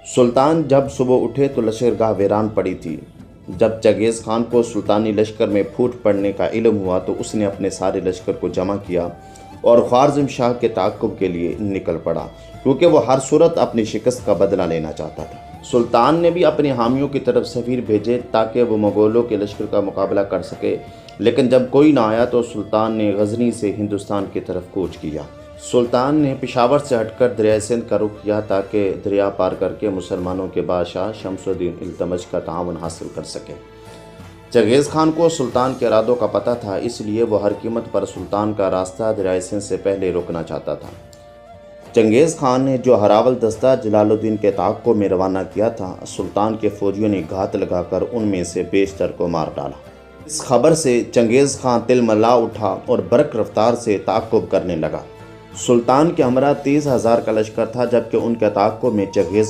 سلطان جب صبح اٹھے تو لشکرگاہ ویران پڑی تھی۔ جب چنگیز خان کو سلطانی لشکر میں پھوٹ پڑنے کا علم ہوا تو اس نے اپنے سارے لشکر کو جمع کیا اور خوارزم شاہ کے تعاقب کے لیے نکل پڑا، کیونکہ وہ ہر صورت اپنی شکست کا بدلہ لینا چاہتا تھا۔ سلطان نے بھی اپنے حامیوں کی طرف سفیر بھیجے تاکہ وہ مغولوں کے لشکر کا مقابلہ کر سکے، لیکن جب کوئی نہ آیا تو سلطان نے غزنی سے ہندوستان کی طرف کوچ کیا۔ سلطان نے پشاور سے ہٹ کر دریائے سندھ کا رخ کیا تاکہ دریا پار کر کے مسلمانوں کے بادشاہ شمس الدین التمش کا تعاون حاصل کر سکے۔ چنگیز خان کو سلطان کے ارادوں کا پتہ تھا، اس لیے وہ ہر قیمت پر سلطان کا راستہ دریائے سندھ سے پہلے روکنا چاہتا تھا۔ چنگیز خان نے جو ہراول دستہ جلال الدین کے تعاقب میں روانہ کیا تھا، سلطان کے فوجیوں نے گھات لگا کر ان میں سے بیشتر کو مار ڈالا۔ اس خبر سے چنگیز خان تلملا اٹھا اور برق رفتار سے تعاقب کرنے لگا۔ سلطان کے ہمراہ 30,000 کا لشکر تھا، جبکہ ان کے تعاقب میں چنگیز